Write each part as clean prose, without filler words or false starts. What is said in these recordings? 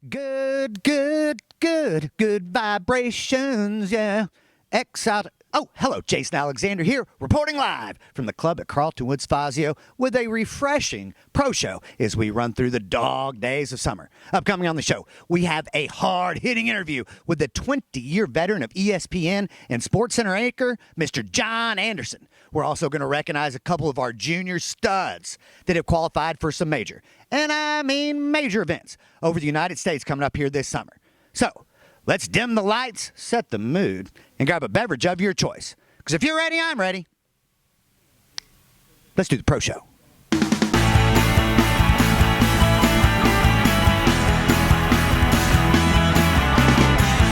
Good vibrations, yeah. X out. Oh, hello, Jason Alexander here, reporting live from the club at Carlton Woods Fazio with a refreshing pro show as we run through the dog days of summer. Upcoming on the show, we have a hard-hitting interview with the 20-year veteran of ESPN and SportsCenter anchor, Mr. John Anderson. We're also going to recognize a couple of our junior studs that have qualified for some major, and I mean major events over the United States coming up here this summer. So, let's dim the lights, set the mood, and grab a beverage of your choice. Because if you're ready, I'm ready. Let's do the pro show.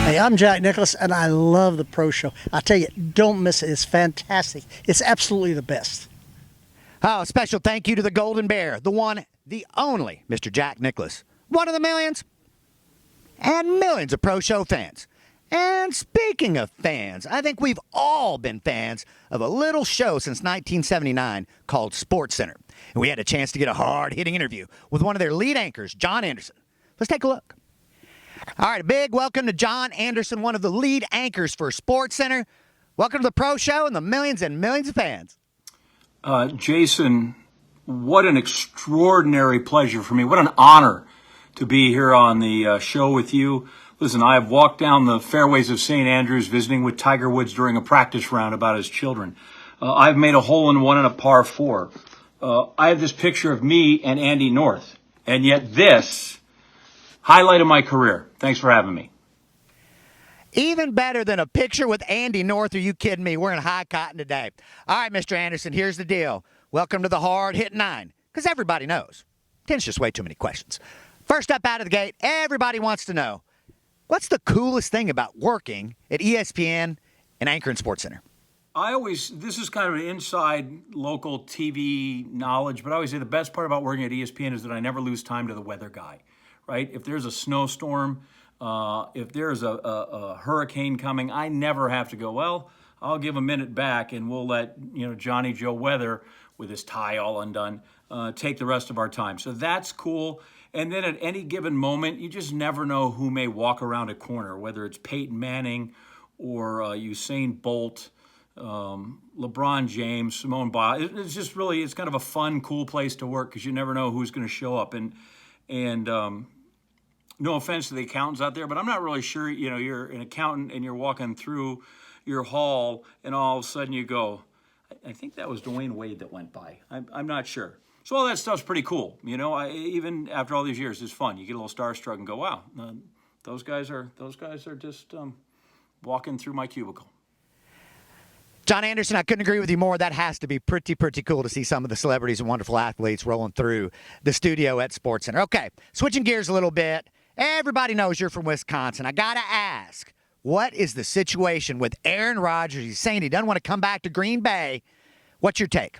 Hey, I'm Jack Nicklaus, and I love the pro show. I tell you, don't miss it. It's fantastic. It's absolutely the best. Oh, special thank you to the Golden Bear, the one, the only Mr. Jack Nicklaus. One of the millions and millions of pro show fans. And speaking of fans, I think we've all been fans of a little show since 1979 called SportsCenter. And we had a chance to get a hard-hitting interview with one of their lead anchors, John Anderson. Let's take a look. All right, a big welcome to John Anderson, one of the lead anchors for SportsCenter. Welcome to the pro show and the millions and millions of fans. Jason, what an extraordinary pleasure for me. What an honor to be here on the show with you. Listen, I have walked down the fairways of St. Andrews visiting with Tiger Woods during a practice round about his children. I've made a hole-in-one and a par four. I have this picture of me and Andy North, and yet this, highlight of my career. Thanks for having me. Even better than a picture with Andy North. Are you kidding me? We're in high cotton today. All right, Mr. Anderson, here's the deal. Welcome to the hard hit nine, because everybody knows. Tends just way too many questions. First up out of the gate, everybody wants to know, what's the coolest thing about working at ESPN and anchoring SportsCenter? This is kind of an inside local TV knowledge, but I always say the best part about working at ESPN is that I never lose time to the weather guy, right? If there's a snowstorm, if there's a hurricane coming, I never have to go, well, I'll give a minute back and we'll let, Johnny Joe Weather with his tie all undone, take the rest of our time. So that's cool. And then at any given moment, you just never know who may walk around a corner, whether it's Peyton Manning or Usain Bolt, LeBron James, Simone Biles. It's just really, it's kind of a fun, cool place to work because you never know who's going to show up. And no offense to the accountants out there, but I'm not really sure, you're an accountant and you're walking through your hall and all of a sudden you go, I think that was Dwayne Wade that went by. I'm not sure. So all that stuff's pretty cool. Even after all these years, it's fun. You get a little starstruck and go, wow, those guys are just walking through my cubicle. John Anderson, I couldn't agree with you more. That has to be pretty cool to see some of the celebrities and wonderful athletes rolling through the studio at SportsCenter. Okay, switching gears a little bit. Everybody knows you're from Wisconsin. I got to ask, what is the situation with Aaron Rodgers? He's saying he doesn't want to come back to Green Bay. What's your take?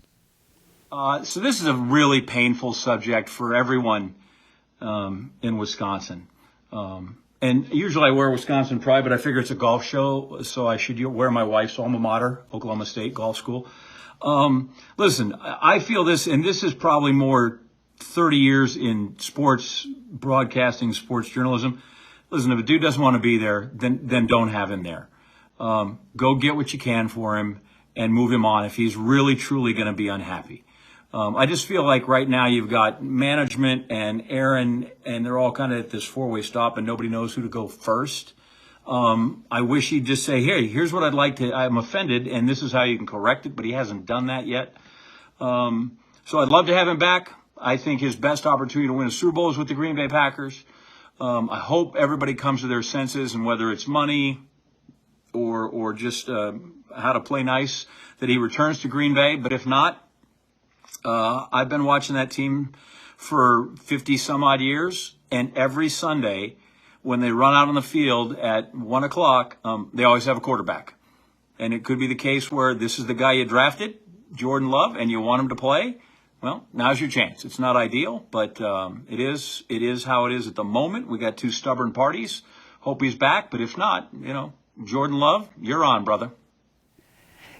So this is a really painful subject for everyone in Wisconsin. And usually I wear Wisconsin pride, but I figure it's a golf show, so I should wear my wife's alma mater, Oklahoma State Golf School. Listen, I feel this, and this is probably more 30 years in sports broadcasting, sports journalism. Listen, if a dude doesn't want to be there, then don't have him there. Go get what you can for him and move him on if he's really, truly going to be unhappy. I just feel like right now you've got management and Aaron, and they're all kind of at this four-way stop, and nobody knows who to go first. I wish he'd just say, hey, here's what I'd like to, I'm offended, and this is how you can correct it, but he hasn't done that yet. So I'd love to have him back. I think his best opportunity to win a Super Bowl is with the Green Bay Packers. I hope everybody comes to their senses, and whether it's money or just how to play nice, that he returns to Green Bay. But if not, I've been watching that team for 50 some odd years, and every Sunday when they run out on the field at 1 o'clock, they always have a quarterback. And it could be the case where this is the guy you drafted, Jordan Love, and you want him to play. Well, now's your chance. It's not ideal, but it is how it is at the moment. We got two stubborn parties. Hope he's back, but if not, Jordan Love, you're on, brother.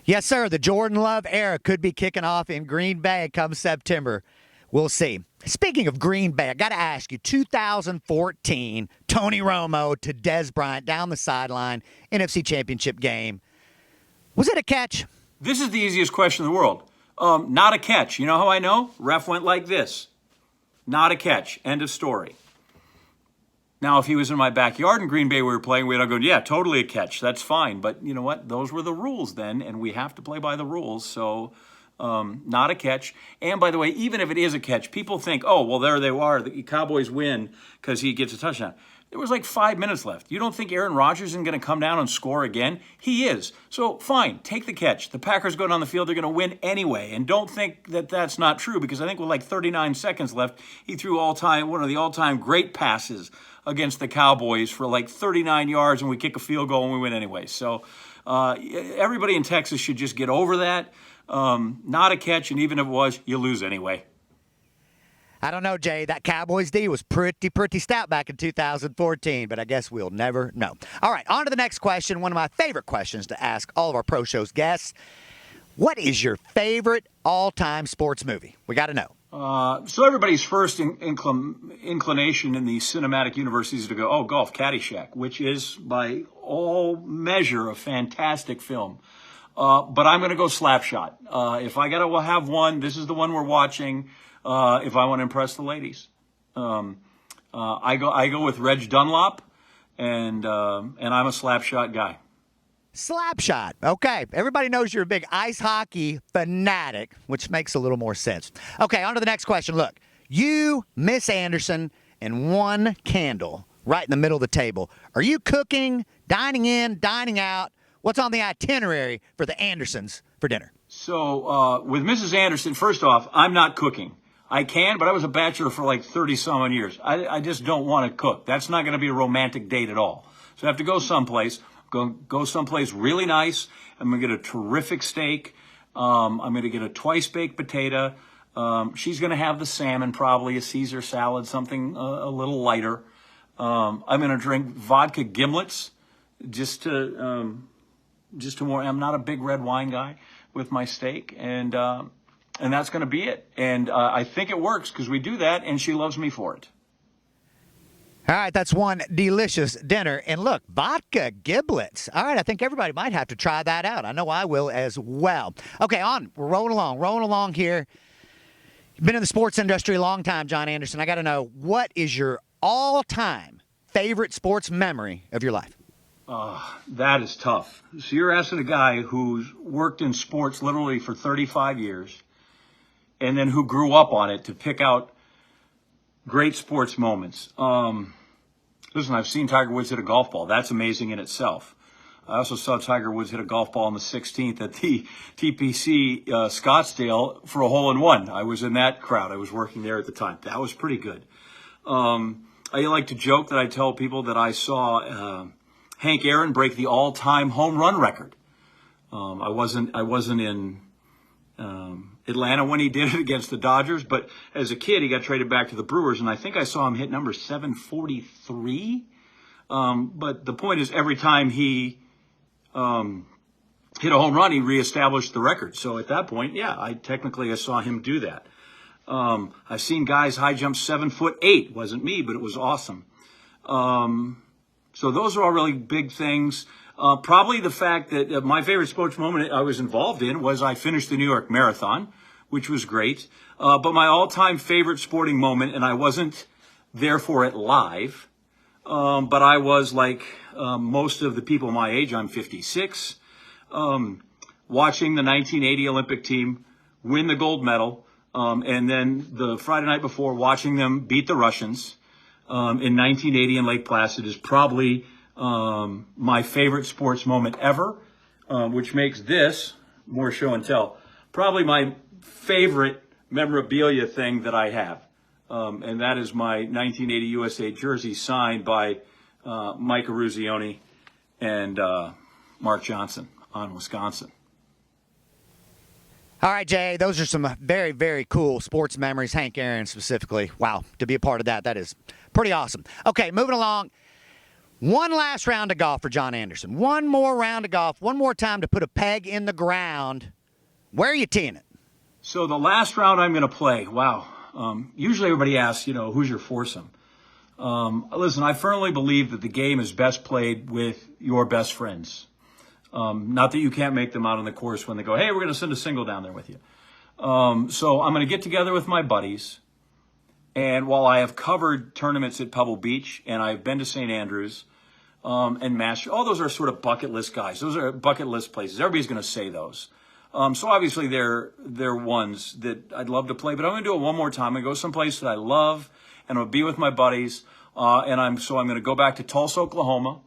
Yes, sir. The Jordan Love era could be kicking off in Green Bay come September. We'll see. Speaking of Green Bay, I got to ask you, 2014, Tony Romo to Des Bryant down the sideline, NFC Championship game. Was it a catch? This is the easiest question in the world. Not a catch. You know how I know? Ref went like this. Not a catch. End of story. Now, if he was in my backyard in Green Bay, we were playing, we'd all go, yeah, totally a catch. That's fine. But you know what? Those were the rules then, and we have to play by the rules. So not a catch. And by the way, even if it is a catch, people think, oh, well, there they are. The Cowboys win because he gets a touchdown. There was like 5 minutes left. You don't think Aaron Rodgers isn't going to come down and score again? He is. So fine, take the catch. The Packers go down the field, they're going to win anyway. And don't think that that's not true, because I think with like 39 seconds left, he threw one of the all-time great passes against the Cowboys for like 39 yards, and we kick a field goal and we win anyway. So everybody in Texas should just get over that. Not a catch, and even if it was, you lose anyway. I don't know, Jay. That Cowboys D was pretty stout back in 2014, but I guess we'll never know. All right, on to the next question. One of my favorite questions to ask all of our Pro Show's guests. What is your favorite all-time sports movie? We got to know. So everybody's first inclination in the cinematic universe is to go, oh, golf, Caddyshack, which is by all measure a fantastic film. But I'm going to go Slapshot. If I got to have one, this is the one we're watching. If I want to impress the ladies, I go with Reg Dunlop, and I'm a Slapshot guy. Slapshot. Okay. Everybody knows you're a big ice hockey fanatic, which makes a little more sense. Okay, on to the next question. Look, you, Miss Anderson, and one candle right in the middle of the table. Are you cooking, dining in, dining out? What's on the itinerary for the Andersons for dinner? So with Mrs. Anderson, first off, I'm not cooking. I can, but I was a bachelor for like 30-some years. I just don't want to cook. That's not going to be a romantic date at all. So I have to go someplace. Go someplace really nice. I'm going to get a terrific steak. I'm going to get a twice-baked potato. She's going to have the salmon, probably a Caesar salad, something a little lighter. I'm going to drink vodka gimlets just to more. I'm not a big red wine guy with my steak, and that's going to be it. And I think it works because we do that, and she loves me for it. All right, that's one delicious dinner. And look, vodka giblets. All right, I think everybody might have to try that out. I know I will as well. Okay, we're rolling along here. You've been in the sports industry a long time, John Anderson. I got to know, what is your all-time favorite sports memory of your life? That is tough. So you're asking a guy who's worked in sports literally for 35 years and then who grew up on it to pick out great sports moments. Listen, I've seen Tiger Woods hit a golf ball. That's amazing in itself. I also saw Tiger Woods hit a golf ball on the 16th at the TPC Scottsdale for a hole-in-one. I was in that crowd. I was working there at the time. That was pretty good. I like to joke that I tell people that I saw Hank Aaron break the all-time home run record. I wasn't in Atlanta when he did it against the Dodgers, but as a kid, he got traded back to the Brewers, and I think I saw him hit number 743. But the point is, every time he hit a home run, he reestablished the record. So at that point, yeah, I saw him do that. I've seen guys high jump 7'8". Wasn't me, but it was awesome. So those are all really big things. Probably the fact that my favorite sports moment I was involved in was I finished the New York Marathon, which was great. But my all-time favorite sporting moment, and I wasn't there for it live, but I was like most of the people my age, I'm 56, watching the 1980 Olympic team win the gold medal, and then the Friday night before watching them beat the Russians in 1980 in Lake Placid is probably my favorite sports moment ever, which makes this more show and tell. Probably my favorite memorabilia thing that I have, and that is my 1980 USA jersey signed by Mike Eruzione and Mark Johnson on Wisconsin. All right, Jay, those are some very, very cool sports memories, Hank Aaron specifically. Wow, to be a part of that is pretty awesome. Okay, moving along. One last round of golf for John Anderson. One more round of golf. One more time to put a peg in the ground. Where are you teeing it? So the last round I'm going to play, wow. Usually everybody asks, who's your foursome? Listen, I firmly believe that the game is best played with your best friends. Not that you can't make them out on the course when they go, hey, we're going to send a single down there with you. So I'm going to get together with my buddies. And while I have covered tournaments at Pebble Beach and I've been to St. Andrews and Master, all those are sort of bucket list guys. Those are bucket list places. Everybody's going to say those. So obviously they're ones that I'd love to play, but I'm going to do it one more time. I'm going to go someplace that I love, and I'll be with my buddies. And I'm going to go back to Tulsa, Oklahoma,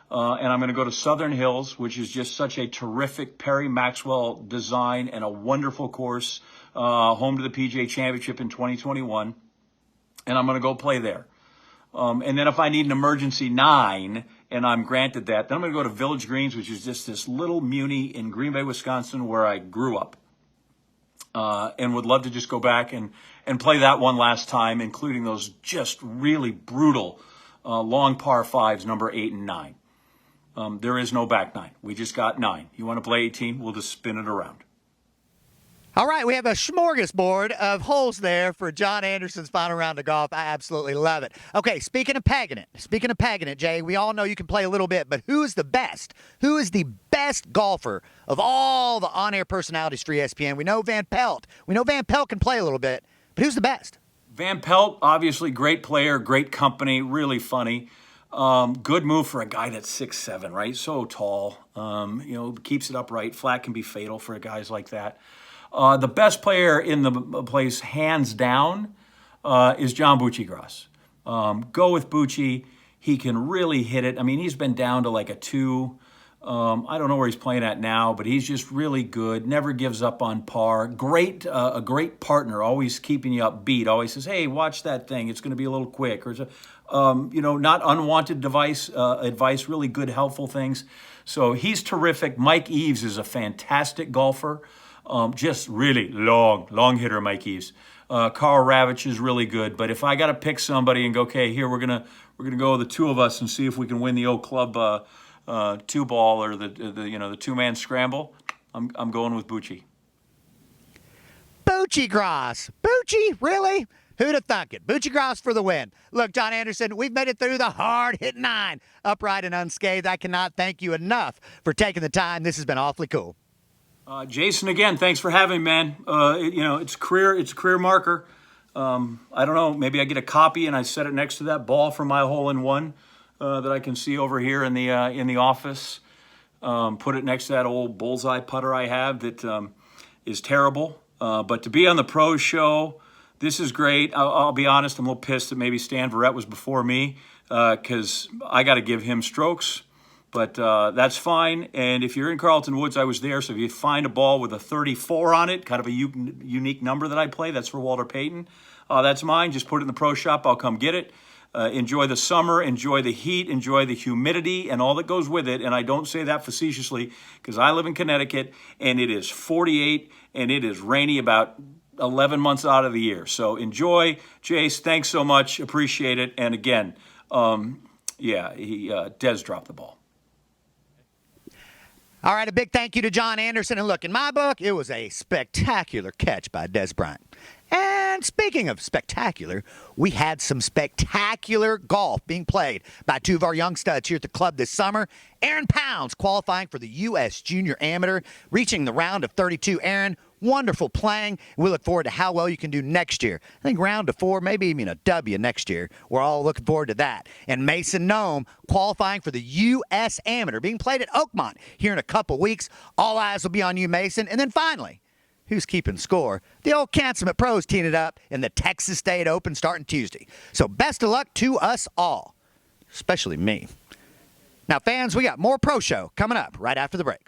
and I'm going to go to Southern Hills, which is just such a terrific Perry Maxwell design and a wonderful course, home to the PGA Championship in 2021. And I'm going to go play there. And then if I need an emergency 9, and I'm granted that, then I'm going to go to Village Greens, which is just this little muni in Green Bay, Wisconsin, where I grew up. And would love to just go back and play that one last time, including those just really brutal long par 5s, number 8 and 9. There is no back 9. We just got 9. You want to play 18? We'll just spin it around. All right, we have a smorgasbord of holes there for John Anderson's final round of golf. I absolutely love it. Okay, speaking of pegging it, Jay, we all know you can play a little bit, but who is the best? Who is the best golfer of all the on-air personalities for ESPN? We know Van Pelt. We know Van Pelt can play a little bit, but who's the best? Van Pelt, obviously great player, great company, really funny. Good move for a guy that's 6'7", right? So tall, keeps it upright. Flat can be fatal for guys like that. The best player in the place, hands down, is John Bucci-Gross. Go with Bucci. He can really hit it. I mean, he's been down to like a 2. I don't know where he's playing at now, but he's just really good. Never gives up on par. A great partner, always keeping you upbeat. Always says, hey, watch that thing. It's going to be a little quick. Or, not unwanted advice, really good, helpful things. So he's terrific. Mike Eves is a fantastic golfer. Just really long hitter, Mike Eves. Carl Ravitch is really good. But if I got to pick somebody and go, okay, here we're gonna go the two of us and see if we can win the old club 2-ball or the 2-man scramble, I'm going with Bucci. Bucci-Gross. Bucci, really? Who'd have thunk it? Bucci-Gross for the win. Look, John Anderson, we've made it through the hard-hit 9, upright and unscathed. I cannot thank you enough for taking the time. This has been awfully cool. Jason, again, thanks for having me, man. It's a career marker. I don't know, maybe I get a copy and I set it next to that ball for my hole-in-one that I can see over here in the office. Put it next to that old bullseye putter I have that is terrible. But to be on the Pro Show, this is great. I'll be honest, I'm a little pissed that maybe Stan Verrett was before me because I got to give him strokes. But that's fine. And if you're in Carlton Woods, I was there. So if you find a ball with a 34 on it, kind of a unique number that I play, that's for Walter Payton. That's mine. Just put it in the pro shop. I'll come get it. Enjoy the summer. Enjoy the heat. Enjoy the humidity and all that goes with it. And I don't say that facetiously because I live in Connecticut and it is 48 and it is rainy about 11 months out of the year. So enjoy. Jace, thanks so much. Appreciate it. And again, Des dropped the ball. All right, a big thank you to John Anderson. And look, in my book, it was a spectacular catch by Des Bryant. And speaking of spectacular, we had some spectacular golf being played by 2 of our young studs here at the club this summer. Aaron Pounds qualifying for the U.S. Junior Amateur, reaching the round of 32. Aaron, wonderful playing. We look forward to how well you can do next year. I think round of 4, maybe even a W next year. We're all looking forward to that. And Mason Nome qualifying for the U.S. Amateur, being played at Oakmont here in a couple weeks. All eyes will be on you, Mason. And then finally, who's keeping score? The old Consummate Pros teeing it up in the Texas State Open starting Tuesday. So best of luck to us all, especially me. Now, fans, we got more Pro Show coming up right after the break.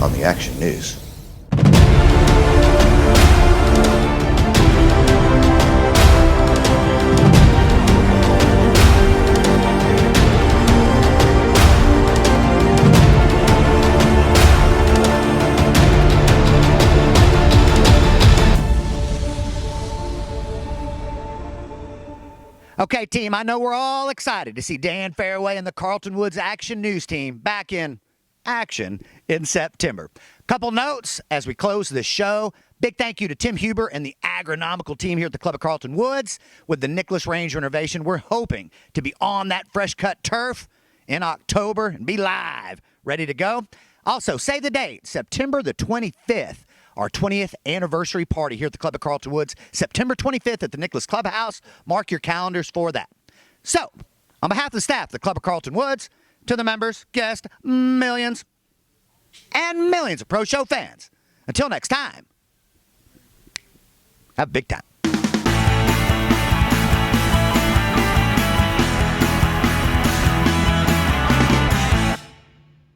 on the Action News. Okay, team, I know we're all excited to see Dan Fairway and the Carlton Woods Action News team back in action in September. Couple notes as we close this show. Big thank you to Tim Huber and the agronomical team here at the Club of Carlton Woods. With the Nicholas Range renovation, we're hoping to be on that fresh cut turf in October and be live, ready to go. Also, save the date, September the 25th. Our 20th anniversary party here at the Club of Carlton Woods, September 25th at the Nicholas Clubhouse. Mark your calendars for that. So, on behalf of the staff of the Club of Carlton Woods, to the members, guests, millions, and millions of Pro Show fans, until next time, have a big time.